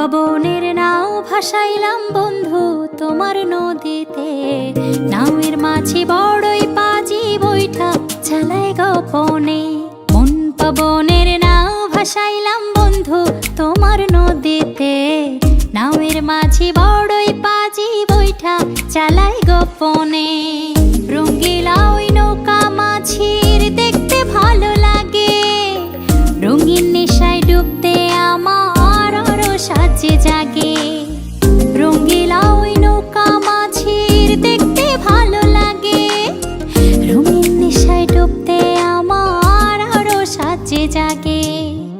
পবনের নাও ভাসাইলাম বন্ধু তোমার নদীতে। নাওয়ের মাঝি বড়ই পাজি বৈঠা চালায় গোপনে। মন পবনের নাও ভাসাইলাম বন্ধু তোমার নদীতে। নাওয়ের মাঝি বড়ই পাজি বৈঠা চালায় গোপনে। রঙ্গিলা ওই নৌকা মাঝির দেখতে ভালো লাগে। রঙিন নেশায় ডুবতে আমার আরো সাজে জাগে। রঙ্গিলা ওই নৌকা মাঝির দেখতে ভালো লাগে। রঙিন নেশায় ডুবতে আমার আরো সাজে জাগে।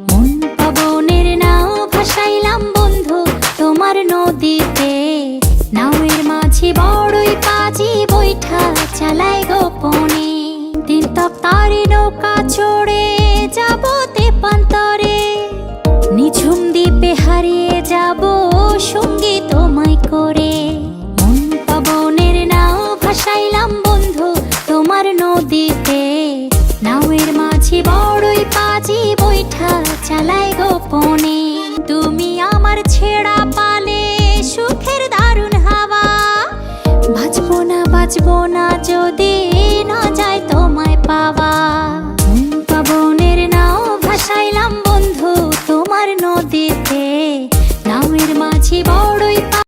মন পবনের নাও ভাসাইলাম বন্ধু তোমার নদীতে। নাওয়ের মাঝি বড়ই পাজি বৈঠা চালায় গোপনে। দিন তক তারি নৌকা চড়ে যাব তেপান্তরে। নিঝুম দ্বীপে হারিয়ে যাব সঙ্গী তোমায় করে। মন পবনের নাও ভাসাইলাম বন্ধু তোমার নদীতে। নাওয়ের মাঝি বড়ই পাজি বৈঠা চালায় গোপনে। তুমি আমার ছেড়া পালে সুখের দারুণ হাওয়া। বাঁচবো না যদি